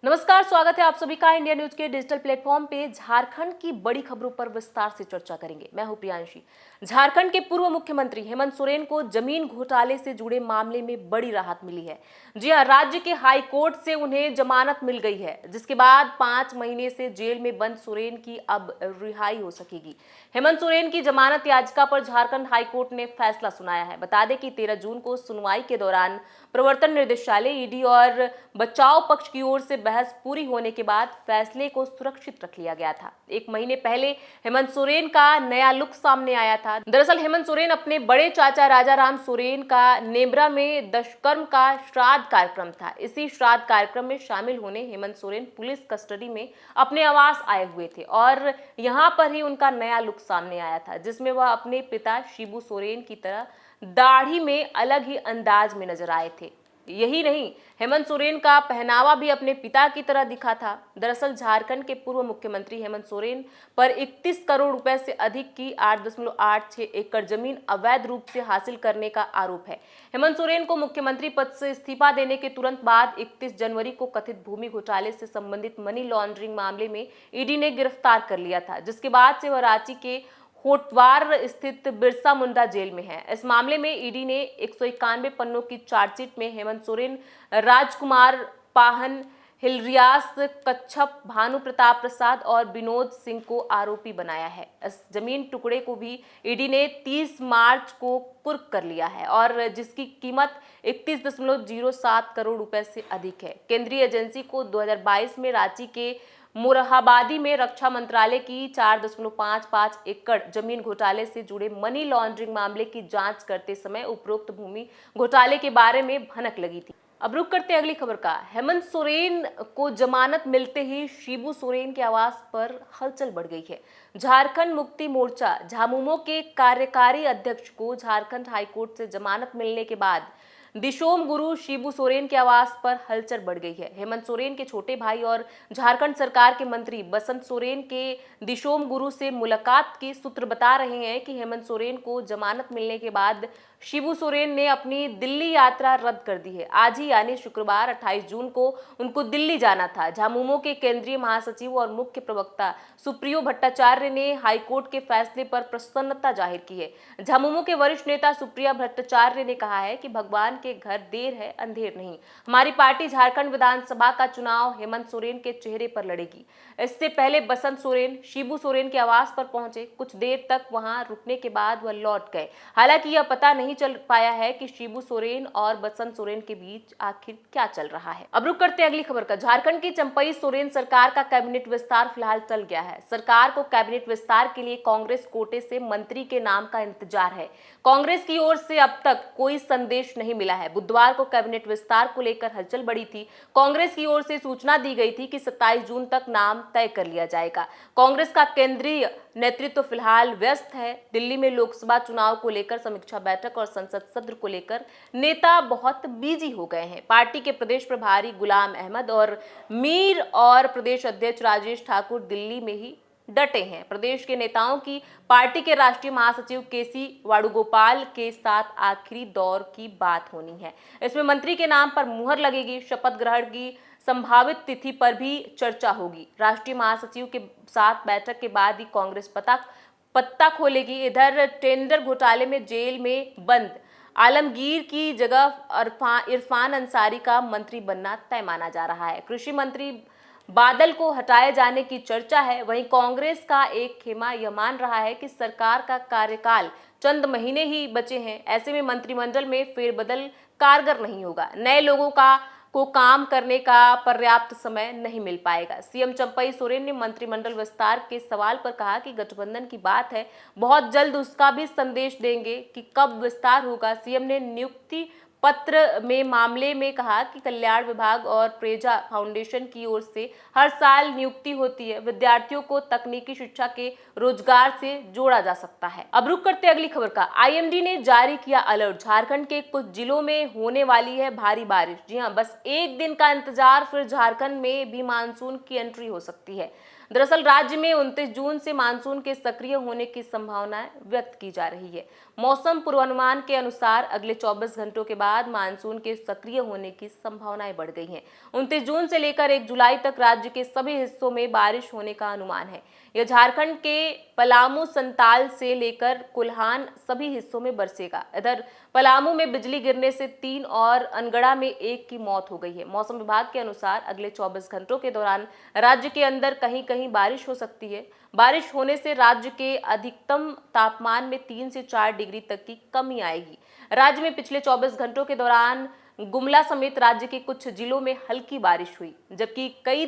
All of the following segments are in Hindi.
नमस्कार, स्वागत है आप सभी का इंडिया न्यूज के डिजिटल प्लेटफॉर्म पे। झारखंड की बड़ी खबरों पर विस्तार से चर्चा करेंगे। मैं हूं प्रियांशी। झारखंड के पूर्व मुख्यमंत्री हेमंत सोरेन को जमीन घोटाले से जुड़े मामले में बड़ी राहत मिली है। जी हां, राज्य के हाई कोर्ट से उन्हें जमानत मिल गई है, जिसके बाद 5 महीने से जेल में बंद सोरेन की अब रिहाई हो सकेगी। हेमंत सोरेन की जमानत याचिका पर झारखंड हाई कोर्ट ने फैसला सुनाया है। बता दें कि 13 जून को सुनवाई के दौरान प्रवर्तन निदेशालय, ईडी और बचाव पक्ष की ओर से बहस पूरी होने के बाद फैसले को सुरक्षित रख लिया गया था। 1 महीने पहले हेमंत सोरेन का नया लुक सामने आया था। दरअसल हेमंत सोरेन अपने बड़े चाचा राजाराम सोरेन का नेमरा में दुष्कर्म का श्राद्ध कार्यक्रम था। इसी श्राद्ध कार्यक्रम में शामिल होने हेमंत सोरेन पुलिस कस्टडी में अपने आवास आए हुए थे और यहां पर ही उनका नया लुक सामने आया था, जिसमें वह अपने पिता शिबू सोरेन की तरह दाढ़ी में अलग ही अंदाज में नजर आए थे। यही नहीं, हेमंत सोरेन का पहनावा भी अपने पिता की तरह दिखा था। दरअसल झारखंड के पूर्व मुख्यमंत्री हेमंत सोरेन पर 31 करोड़ रुपए से अधिक की 8.86 एकड़ जमीन अवैध रूप से हासिल करने का आरोप है। हेमंत सोरेन को मुख्यमंत्री पद से इस्तीफा देने के तुरंत बाद 31 जनवरी को कथित भूमि घोटाले से संबंधित मनी लॉन्ड्रिंग मामले में ईडी ने गिरफ्तार कर लिया था, जिसके बाद से वह रांची के होटवार स्थित बिरसा मुंडा जेल में है। इस मामले में ईडी ने 191 पन्नों की चार्जशीट में हेमंत सोरेन, राजकुमार पाहन, हिलरियास कच्छप, भानु प्रताप प्रसाद और विनोद सिंह को आरोपी बनाया है। इस जमीन टुकड़े को भी ईडी ने 30 मार्च को कुर्क कर लिया है और जिसकी कीमत 31.07 करोड़ रुपए से अधिक है। केंद्रीय एजेंसी को 2022 में रांची के मुरहाबादी में रक्षा मंत्रालय की 4.55 एकड़ जमीन घोटाले से जुड़े मनी लॉन्ड्रिंग मामले की जांच करते समय उपरोक्त भूमि घोटाले के बारे में भनक लगी थी। अब रुक करते अगली खबर का। हेमंत सोरेन को जमानत मिलते ही शिबू सोरेन के आवास पर हलचल बढ़ गई है। झारखंड मुक्ति मोर्चा झामुमो के कार्यकारी अध्यक्ष को झारखंड हाईकोर्ट से जमानत मिलने के बाद दिशोम गुरु शिबू सोरेन के आवास पर हलचल बढ़ गई है। हेमंत सोरेन के छोटे भाई और झारखंड सरकार के मंत्री बसंत सोरेन के दिशोम गुरु से मुलाकात के सूत्र बता रहे हैं कि हेमंत सोरेन को जमानत मिलने के बाद शिबू सोरेन ने अपनी दिल्ली यात्रा रद्द कर दी है। आज ही यानी शुक्रवार 28 जून को उनको दिल्ली जाना था। झामुमो के केंद्रीय महासचिव और मुख्य प्रवक्ता सुप्रियो भट्टाचार्य ने हाईकोर्ट के फैसले पर प्रसन्नता जाहिर की है। झामुमो के वरिष्ठ नेता सुप्रिया भट्टाचार्य ने कहा है कि भगवान के घर देर है अंधेर नहीं। हमारी पार्टी झारखंड विधानसभा का चुनाव हेमंत सोरेन के चेहरे पर लड़ेगी। इससे पहले बसंत सोरेन शिबू सोरेन के आवास पर पहुंचे। कुछ देर तक वहां रुकने के बाद वह लौट गए। हालांकि यह पता नहीं चल पाया है कि शिबू सोरेन और बसंत सोरेन के बीच आखिर क्या चल रहा है। अब रुक करते अगली खबर का। झारखंड की चंपई सोरेन सरकार का कैबिनेट विस्तार फिलहाल चल गया है। सरकार को कैबिनेट विस्तार के लिए कांग्रेस कोटे से मंत्री के नाम का इंतजार है। कांग्रेस की ओर से अब तक कोई संदेश नहीं मिला है। बुधवार को कैबिनेट विस्तार को लेकर हलचल बढ़ी थी। कांग्रेस की ओर से सूचना दी गई थी कि 27 जून तक नाम तय कर लिया जाएगा। कांग्रेस का केंद्रीय नेतृत्व फिलहाल व्यस्त है। दिल्ली में लोकसभा चुनाव को लेकर समीक्षा बैठक और संसद सत्र को लेकर नेता बहुत बिजी हो गए हैं। पार्टी के प्रदेश प्रभारी गुलाम अहमद और मीर और प्रदेश अध्यक्ष राजेश ठाकुर दिल्ली में ही डटे हैं। प्रदेश के नेताओं की पार्टी के राष्ट्रीय महासचिव केसी वाडुगोपाल के साथ आखिरी दौर की बात होनी है। इसमें मंत्री के नाम पर मुहर लगेगी। शपथ ग्रहण की संभावित तिथि पर भी चर्चा होगी। राष्ट्रीय महासचिव के साथ बैठक के बाद ही कांग्रेस पत्ता खोलेगी। इधर टेंडर घोटाले में जेल में बंद आलमगीर की जगह इरफान अंसारी का मंत्री बनना तय माना जा रहा है। कृषि मंत्री बादल को हटाए जाने की चर्चा है। वहीं कांग्रेस का एक खेमा यह मान रहा है कि सरकार का कार्यकाल चंद महीने ही बचे हैं। ऐसे में मंत्रिमंडल में फेरबदल कारगर नहीं होगा। नए लोगों को काम करने का पर्याप्त समय नहीं मिल पाएगा। सीएम चंपई सोरेन ने मंत्रिमंडल विस्तार के सवाल पर कहा कि गठबंधन की बात है, बहुत जल्द उसका भी संदेश देंगे कि कब विस्तार होगा। सीएम ने नियुक्ति पत्र में मामले में कहा कि कल्याण विभाग और प्रेजा फाउंडेशन की ओर से हर साल नियुक्ति होती है। विद्यार्थियों को तकनीकी शिक्षा के रोजगार से जोड़ा जा सकता है। अब रुक करते अगली खबर का। आईएमडी ने जारी किया अलर्ट। झारखंड के कुछ जिलों में होने वाली है भारी बारिश। जी हां, बस एक दिन का इंतजार, फिर झारखंड में भी मानसून की एंट्री हो सकती है। दरअसल राज्य में 29 जून से मानसून के सक्रिय होने की संभावना व्यक्त की जा रही है। मौसम पूर्वानुमान के अनुसार अगले 24 घंटों के बाद मानसून के सक्रिय होने की संभावनाएं बढ़ गई हैं। 29 जून से लेकर 1 जुलाई तक राज्य के सभी हिस्सों में बारिश होने का अनुमान है। यह झारखंड के पलामू, संताल से लेकर कुल्हान सभी हिस्सों में बरसेगा। इधर पलामू में बिजली गिरने से 3 और अनगढ़ा में 1 की मौत हो गई है। मौसम विभाग के अनुसार अगले 24 घंटों के दौरान राज्य के अंदर कहीं कहीं बारिश हो सकती है। बारिश होने से राज्य के अधिकतम तापमान में 3 से 4 डिग्री तक की कमी आएगी। राज्य में पिछले 24 घंटों के दौरान गुमला समेत राज्य के कुछ जिलों में हल्की बारिश हुई, जबकि कई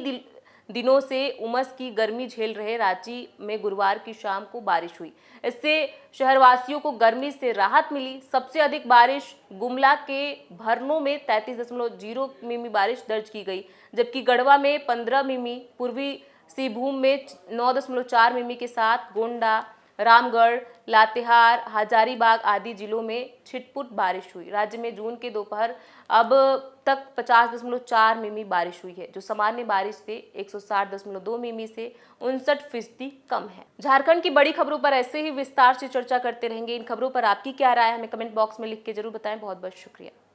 दिनों से उमस की गर्मी झेल रहे रांची में गुरुवार की शाम को बारिश हुई। इससे शहरवासियों को गर्मी से राहत मिली। सबसे अधिक बारिश गुमला के भरनों में 33.0 मिमी बारिश दर्ज की गई, जबकि गढ़वा में 15 मिमी, पूर्वी सिंहभूम में 9.4 मिमी के साथ गोंडा, रामगढ़, लातेहार, हजारीबाग आदि जिलों में छिटपुट बारिश हुई। राज्य में जून के दोपहर अब तक 50.4 मिमी बारिश हुई है, जो सामान्य बारिश से 160.2 मिमी से 59% कम है। झारखंड की बड़ी खबरों पर ऐसे ही विस्तार से चर्चा करते रहेंगे। इन खबरों पर आपकी क्या राय है, हमें कमेंट बॉक्स में लिख के जरूर बताएं। बहुत बहुत शुक्रिया।